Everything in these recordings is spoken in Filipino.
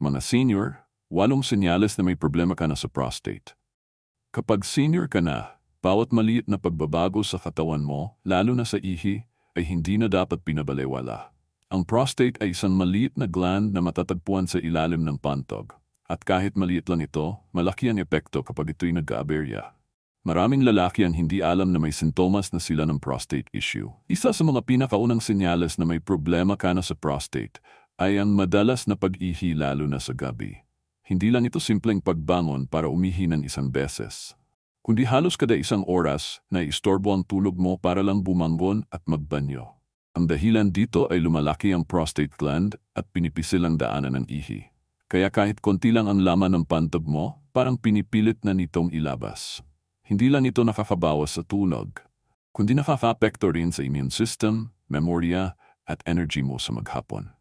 Mga senior, 8 senyales na may problema ka na sa prostate. Kapag senior ka na, bawat maliit na pagbabago sa katawan mo, lalo na sa ihi, ay hindi na dapat pinabalewala. Ang prostate ay isang maliit na gland na matatagpuan sa ilalim ng pantog. At kahit maliit lang ito, malaki ang epekto kapag ito'y nagka-aberya. Maraming lalaki ang hindi alam na may sintomas na sila ng prostate issue. Isa sa mga pinakaunang senyales na may problema ka na sa prostate ay ang madalas na pag-ihi lalo na sa gabi. Hindi lang ito simpleng pagbangon para umihi ng isang beses, kundi halos kada isang oras na istorbo ang tulog mo para lang bumangon at magbanyo. Ang dahilan dito ay lumalaki ang prostate gland at pinipisil ang daanan ng ihi. Kaya kahit konti lang ang laman ng pantog mo, parang pinipilit na nitong ilabas. Hindi lang ito nakakabawas sa tulog, kundi nakaka-apekto rin sa immune system, memorya at energy mo sa maghapon.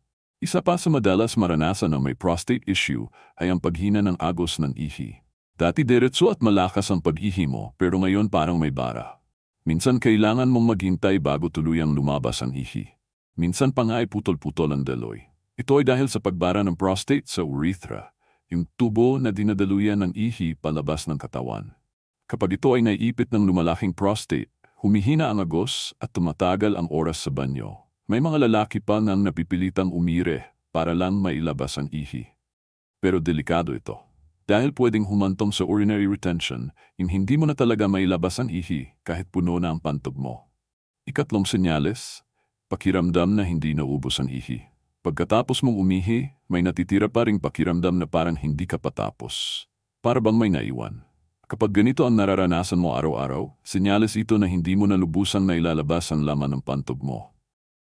Isa pa sa madalas maranasan ng may prostate issue ay ang paghina ng agos ng ihi. Dati diretso at malakas ang pag-ihi mo pero ngayon parang may bara. Minsan kailangan mong maghintay bago tuluyang lumabas ang ihi. Minsan pa nga ay putol-putol ang daloy. Ito ay dahil sa pagbara ng prostate sa urethra, yung tubo na dinadaluyan ng ihi palabas ng katawan. Kapag ito ay naiipit ng lumalaking prostate, humihina ang agos at tumatagal ang oras sa banyo. May mga lalaki pa nang napipilitang umire para lang mailabas ang ihi. Pero delikado ito. Dahil pwedeng humantong sa urinary retention, yung hindi mo na talaga mailabas ang ihi kahit puno na ang pantog mo. Ikatlong senyales, pakiramdam na hindi naubos ang ihi. Pagkatapos mong umihi, may natitira pa ring pakiramdam na parang hindi ka patapos. Para bang may naiwan. Kapag ganito ang nararanasan mo araw-araw, senyales ito na hindi mo na lubusang nailalabas ang laman ng pantog mo.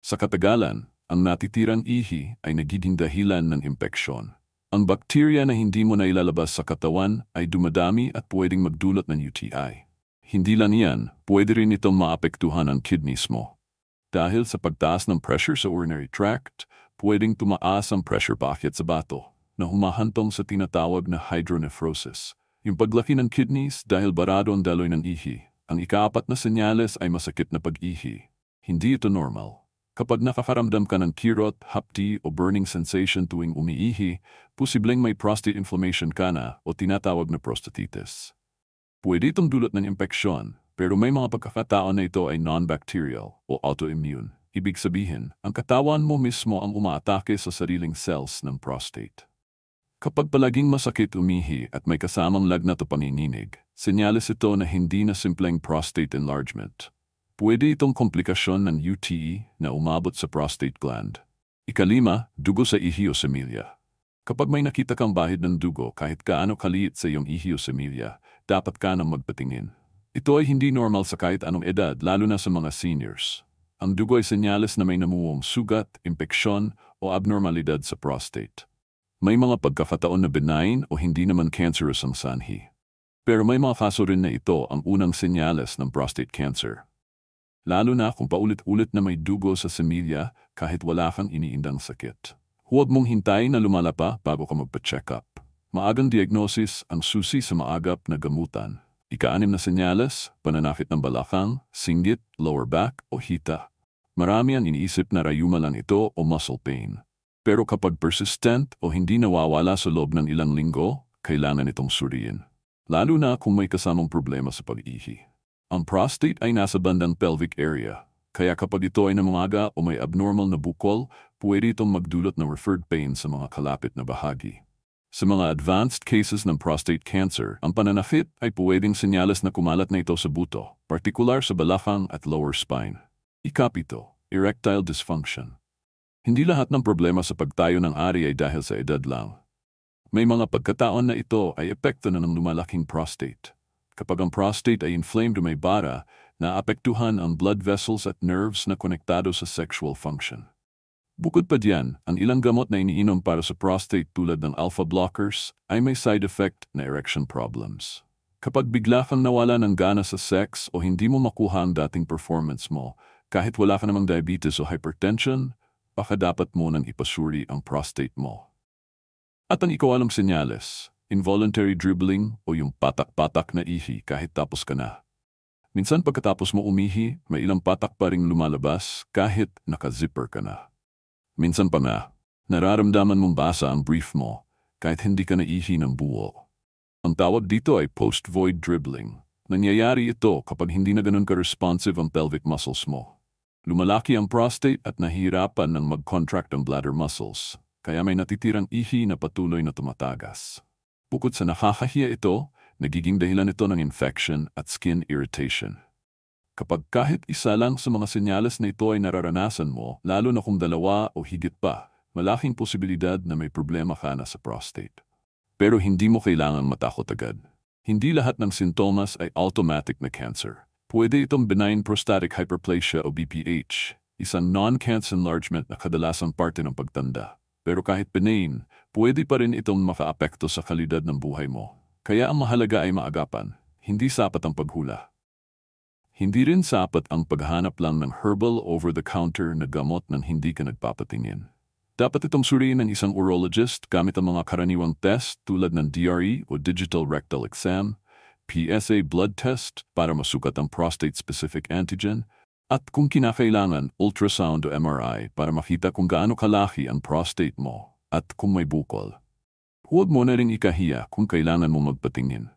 Sa katagalan, ang natitirang ihi ay nagiging dahilan ng impeksyon. Ang bakterya na hindi mo nailalabas sa katawan ay dumadami at pwedeng magdulot ng UTI. Hindi lang yan, pwede rin itong maapektuhan ang kidneys mo. Dahil sa pagtaas ng pressure sa urinary tract, pwedeng tumaas ang pressure pocket sa bato na humahantong sa tinatawag na hydronephrosis. Yung paglaki ng kidneys dahil barado ang daloy ng ihi. Ang ika-4 na senyales ay masakit na pag-ihi. Hindi ito normal. Kapag nakakaramdam ka ng kirot, hapdi o burning sensation tuwing umiihi, posibleng may prostate inflammation ka na o tinatawag na prostatitis. Pwede itong dulot ng impeksyon, pero may mga pagkakataon na ito ay non-bacterial o autoimmune. Ibig sabihin, ang katawan mo mismo ang umaatake sa sariling cells ng prostate. Kapag palaging masakit umihi at may kasamang lagnat o panginginig, senyales ito na hindi na simpleng prostate enlargement. Pwede itong komplikasyon ng UTI na umabot sa prostate gland. Ika-5, dugo sa ihi o semilya. Kapag may nakita kang bahid ng dugo kahit kaano kaliit sa iyong ihi o semilya, dapat ka nang magpatingin. Ito ay hindi normal sa kahit anong edad, lalo na sa mga seniors. Ang dugo ay senyales na may namuwang sugat, impeksyon o abnormalidad sa prostate. May mga pagkakataon na benign o hindi naman cancerous ang sanhi. Pero may mga kaso rin na ito ang unang senyales ng prostate cancer. Lalo na kung paulit-ulit na may dugo sa semilya kahit wala kang iniindang sakit. Huwag mong hintayin na lumala pa bago ka magpa-check up. Maagang diagnosis ang susi sa maagap na gamutan. Ika-6 na senyales, pananakit ng balakang, singgit, lower back o hita. Marami ang iniisip na rayuma lang ito o muscle pain. Pero kapag persistent o hindi nawawala sa loob ng ilang linggo, kailangan itong suriin. Lalo na kung may kasamang problema sa pag-ihi. Ang prostate ay nasa bandang pelvic area, kaya kapag ito ay namamaga o may abnormal na bukol, pwede itong magdulot ng referred pain sa mga kalapit na bahagi. Sa mga advanced cases ng prostate cancer, ang pananakit ay pwedeng senyales na kumalat na ito sa buto, partikular sa balakang at lower spine. Ika-7, erectile dysfunction. Hindi lahat ng problema sa pagtayo ng ari ay dahil sa edad lang. May mga pagkataon na ito ay epekto na ng lumalaking prostate. Kapag ang prostate ay inflamed o may bara, naapektuhan ang blood vessels at nerves na konektado sa sexual function. Bukod pa diyan, ang ilang gamot na iniinom para sa prostate tulad ng alpha blockers ay may side effect na erection problems. Kapag bigla kang nawala ng gana sa sex o hindi mo makuha ang dating performance mo, kahit wala ka namang diabetes o hypertension, baka dapat mo nang ipasuri ang prostate mo. At ang ikawalang senyales, involuntary dribbling o yung patak-patak na ihi kahit tapos ka na. Minsan pagkatapos mo umihi, may ilang patak pa ring lumalabas kahit naka-zipper ka na. Minsan pa nga, nararamdaman mong basa ang brief mo kahit hindi ka naihi ng buo. Ang tawag dito ay post-void dribbling. Nangyayari ito kapag hindi na ganun ka-responsive ang pelvic muscles mo. Lumalaki ang prostate at nahihirapan ng mag-contract ang bladder muscles, kaya may natitirang ihi na patuloy na tumatagas. Bukod sa nakakahiya ito, nagiging dahilan ito ng infection at skin irritation. Kapag kahit isa lang sa mga senyales na ito ay nararanasan mo, lalo na kung dalawa o higit pa, malaking posibilidad na may problema ka na sa prostate. Pero hindi mo kailangang matakot agad. Hindi lahat ng sintomas ay automatic na cancer. Pwede itong benign prostatic hyperplasia o BPH, isang non-cancer enlargement na kadalasang parte ng pagtanda. Pero kahit benign, pwede pa rin itong makaapekto sa kalidad ng buhay mo. Kaya ang mahalaga ay maagapan, hindi sapat ang paghula. Hindi rin sapat ang paghanap lang ng herbal over-the-counter na gamot nang hindi ka nagpapatingin. Dapat itong suriin ng isang urologist gamit ang mga karaniwang test tulad ng DRE o digital rectal exam, PSA blood test para masukat ang prostate-specific antigen, at kung kinakailangan, ultrasound o MRI para makita kung gaano kalaki ang prostate mo at kung may bukol. Huwag mo na rin ikahiya kung kailangan mo magpatingin.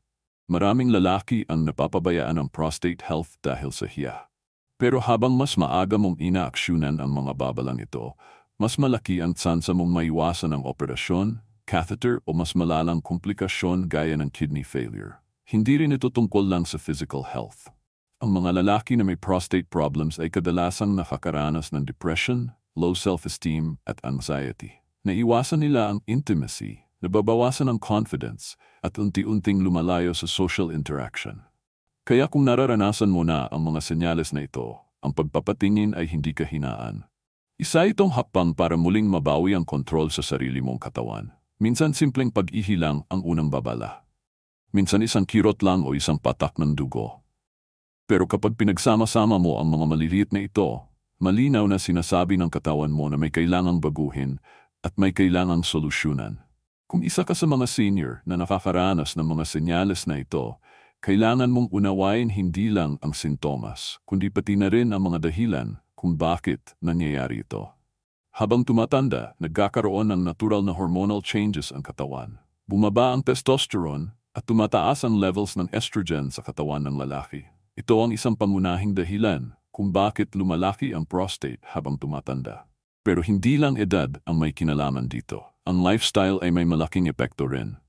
Maraming lalaki ang napapabayaan ng prostate health dahil sa hiya. Pero habang mas maaga mong inaaksyonan ang mga babalang ito, mas malaki ang tsansa mong maiwasan ang operasyon, catheter o mas malalang komplikasyon gaya ng kidney failure. Hindi rin ito tungkol lang sa physical health. Ang mga lalaki na may prostate problems ay kadalasang nakakaranas ng depression, low self-esteem at anxiety. Naiwasan nila ang intimacy, nababawasan ang confidence at unti-unting lumalayo sa social interaction. Kaya kung nararanasan mo na ang mga senyales na ito, ang pagpapatingin ay hindi kahinaan. Isa itong hakbang para muling mabawi ang kontrol sa sarili mong katawan. Minsan simpleng pag-ihi lang ang unang babala. Minsan isang kirot lang o isang patak ng dugo. Pero kapag pinagsama-sama mo ang mga maliliit na ito, malinaw na sinasabi ng katawan mo na may kailangang baguhin at may kailangang solusyonan. Kung isa ka sa mga senior na nakakaranas ng mga senyales na ito, kailangan mong unawain hindi lang ang sintomas, kundi pati na rin ang mga dahilan kung bakit nangyayari ito. Habang tumatanda, nagkakaroon ng natural na hormonal changes ang katawan. Bumaba ang testosterone at tumataas ang levels ng estrogen sa katawan ng lalaki. Ito ang isang pangunahing dahilan kung bakit lumalaki ang prostate habang tumatanda. Pero hindi lang edad ang may kinalaman dito. Ang lifestyle ay may malaking epekto rin.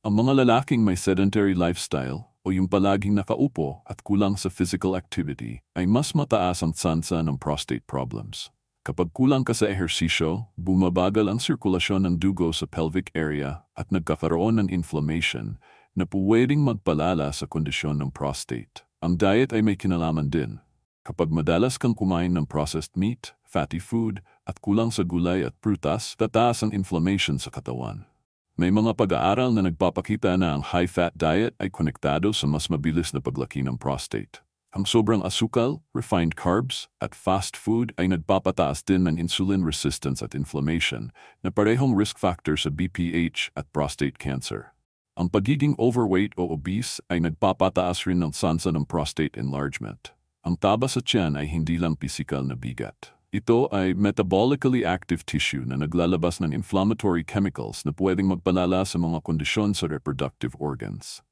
Ang mga lalaking may sedentary lifestyle o yung palaging nakaupo at kulang sa physical activity ay mas mataas ang tsansa ng prostate problems. Kapag kulang ka sa ehersisyo, bumabagal ang sirkulasyon ng dugo sa pelvic area at nagkakaroon ng inflammation na pwedeng magpalala sa kondisyon ng prostate. Ang diet ay may kinalaman din. Kapag madalas kang kumain ng processed meat, fatty food, at kulang sa gulay at prutas, tataas ang inflammation sa katawan. May mga pag-aaral na nagpapakita na ang high-fat diet ay konektado sa mas mabilis na paglaki ng prostate. Ang sobrang asukal, refined carbs, at fast food ay nagpapataas din ng insulin resistance at inflammation na parehong risk factor sa BPH at prostate cancer. Ang pagiging overweight o obese ay nagpapataas rin ng tsansa ng prostate enlargement. Ang taba sa tiyan ay hindi lang pisikal na bigat. Ito ay metabolically active tissue na naglalabas ng inflammatory chemicals na pwedeng magpalala sa mga kondisyon sa reproductive organs.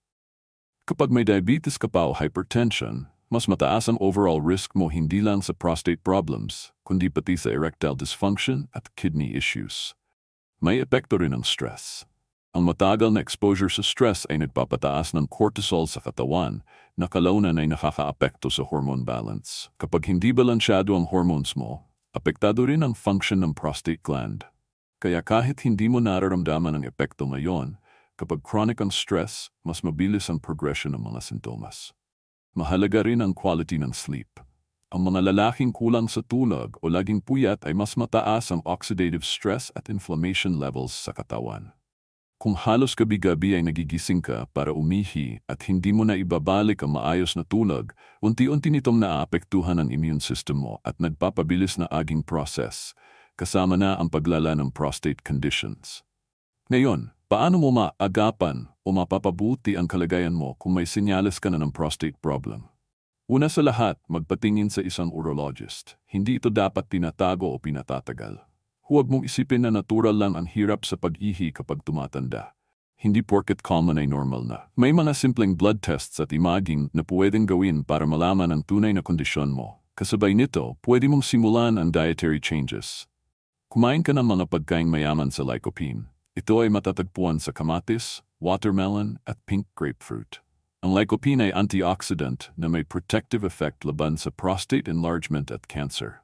Kapag may diabetes ka pa o hypertension, mas mataas ang overall risk mo hindi lang sa prostate problems, kundi pati sa erectile dysfunction at kidney issues. May epekto rin ang stress. Ang matagal na exposure sa stress ay nagpapataas ng cortisol sa katawan na kalaunan ay nakakaapekto sa hormone balance. Kapag hindi balansyado ang hormones mo, apektado rin ang function ng prostate gland. Kaya kahit hindi mo nararamdaman ang epekto ngayon, kapag chronic ang stress, mas mabilis ang progression ng mga sintomas. Mahalaga rin ang quality ng sleep. Ang mga lalaking kulang sa tulog o laging puyat ay mas mataas ang oxidative stress at inflammation levels sa katawan. Kung halos gabi-gabi ay nagigising ka para umihi at hindi mo na ibabalik ang maayos na tulog, unti-unti nitong naapektuhan ang immune system mo at nagpapabilis na aging process, kasama na ang paglala ng prostate conditions. Ngayon, paano mo maagapan o mapapabuti ang kalagayan mo kung may senyales ka na ng prostate problem? Una sa lahat, magpatingin sa isang urologist. Hindi ito dapat tinatago o pinatatagal. Huwag mong isipin na natural lang ang hirap sa pag-ihi kapag tumatanda. Hindi porket common ay normal na. May mga simpleng blood tests at imaging na pwedeng gawin para malaman ang tunay na kondisyon mo. Kasabay nito, pwede mong simulan ang dietary changes. Kumain ka ng mga pagkain mayaman sa lycopene. Ito ay matatagpuan sa kamatis, watermelon at pink grapefruit. Ang lycopene ay antioxidant na may protective effect laban sa prostate enlargement at cancer.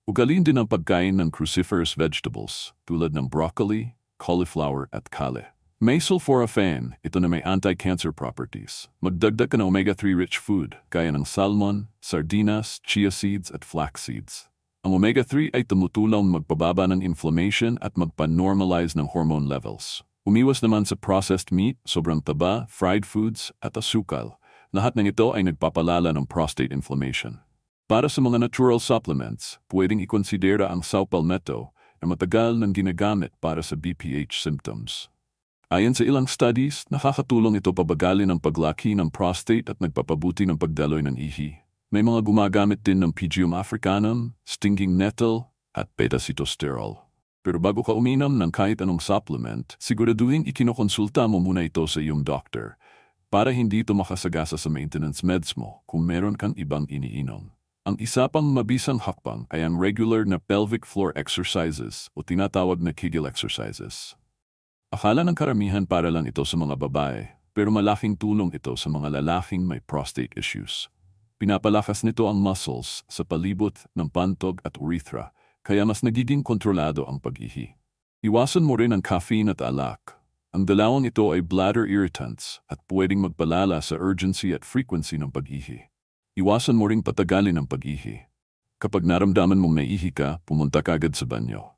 Ugaliin din ang pagkain ng cruciferous vegetables tulad ng broccoli, cauliflower at kale. May sulforaphane, ito na may anti-cancer properties. Magdagdag ka ng omega-3 rich food gaya ng salmon, sardinas, chia seeds at flax seeds. Ang omega-3 ay tumutulong magpababa ng inflammation at magpa-normalize ng hormone levels. Umiwas naman sa processed meat, sobrang taba, fried foods at asukal. Lahat ng ito ay nagpapalala ng prostate inflammation. Para sa mga natural supplements, pwedeng ikonsidera ang saw palmetto na matagal nang ginagamit para sa BPH symptoms. Ayon sa ilang studies, nakakatulong ito pabagalin ang paglaki ng prostate at nagpapabuti ng pagdaloy ng ihi. May mga gumagamit din ng Pygeum africanum, stinging nettle at beta-sitosterol. Pero bago ka uminom ng kahit anong supplement, siguraduhin ikinokonsulta mo muna ito sa iyong doctor para hindi ito makasagasa sa maintenance meds mo kung meron kang ibang iniinom. Ang isa pang mabisang hakbang ay ang regular na pelvic floor exercises o tinatawag na Kegel exercises. Akala ng karamihan para lang ito sa mga babae, pero malaking tulong ito sa mga lalaking may prostate issues. Pinapalakas nito ang muscles sa palibot ng pantog at urethra, kaya mas nagiging kontrolado ang pag-ihi. Iwasan mo rin ang caffeine at alak. Ang dalawang ito ay bladder irritants at pwedeng magpalala sa urgency at frequency ng pag-ihi. Iwasan mo ring patagalin ang pag-ihi. Kapag naramdaman mong naihi ka, pumunta ka agad sa banyo.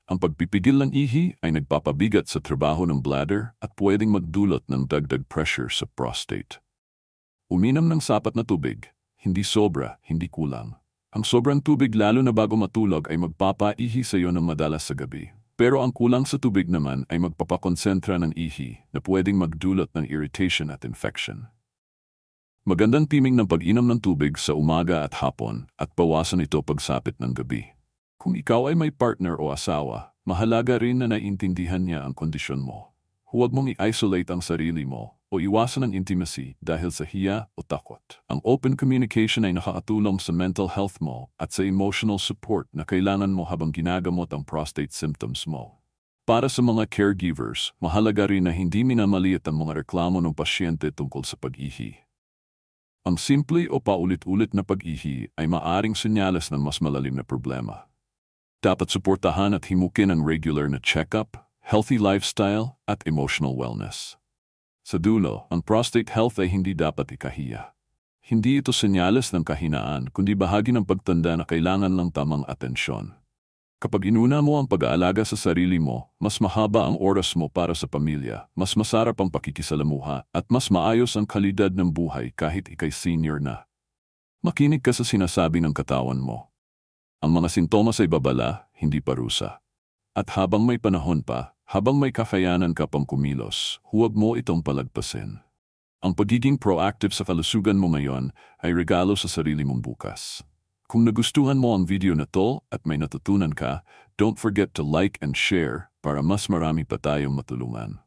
Ang pagpipigil ng ihi ay nagpapabigat sa trabaho ng bladder at pwedeng magdulot ng dagdag pressure sa prostate. Uminom ng sapat na tubig, hindi sobra, hindi kulang. Ang sobrang tubig lalo na bago matulog ay magpapaihi sa iyo ng madalas sa gabi. Pero ang kulang sa tubig naman ay magpapakonsentra ng ihi na pwedeng magdulot ng irritation at infection. Magandang timing ng pag-inom ng tubig sa umaga at hapon at bawasan ito pagsapit ng gabi. Kung ikaw ay may partner o asawa, mahalaga rin na naiintindihan niya ang kondisyon mo. Huwag mong i-isolate ang sarili mo o iwasan ang intimacy dahil sa hiya o takot. Ang open communication ay nakakatulong sa mental health mo at sa emotional support na kailangan mo habang ginagamot ang prostate symptoms mo. Para sa mga caregivers, mahalaga rin na hindi minamaliit ang mga reklamo ng pasyente tungkol sa pag-ihi. Ang simple o paulit-ulit na pag-ihi ay maaring senyales ng mas malalim na problema. Dapat suportahan at himukin ang regular na check-up, healthy lifestyle at emotional wellness. Sa dulo, ang prostate health ay hindi dapat ikahiya. Hindi ito senyales ng kahinaan kundi bahagi ng pagtanda na kailangan ng tamang atensyon. Kapag inuna mo ang pag-aalaga sa sarili mo, mas mahaba ang oras mo para sa pamilya, mas masarap ang pakikisalamuha, at mas maayos ang kalidad ng buhay kahit ikay senior na. Makinig ka sa sinasabi ng katawan mo. Ang mga sintomas ay babala, hindi parusa. At habang may panahon pa, habang may kakayanan ka pang kumilos, huwag mo itong palagpasin. Ang pagiging proactive sa kalusugan mo ngayon ay regalo sa sarili mong bukas. Kung nagustuhan mo ang video na to at may natutunan ka, don't forget to like and share para mas marami pa tayong matulungan.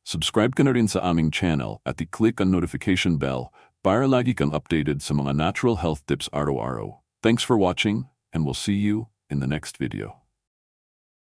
Subscribe ka na rin sa aming channel at i-click ang notification bell para lagi kang updated sa mga natural health tips araw-araw. Thanks for watching and we'll see you in the next video.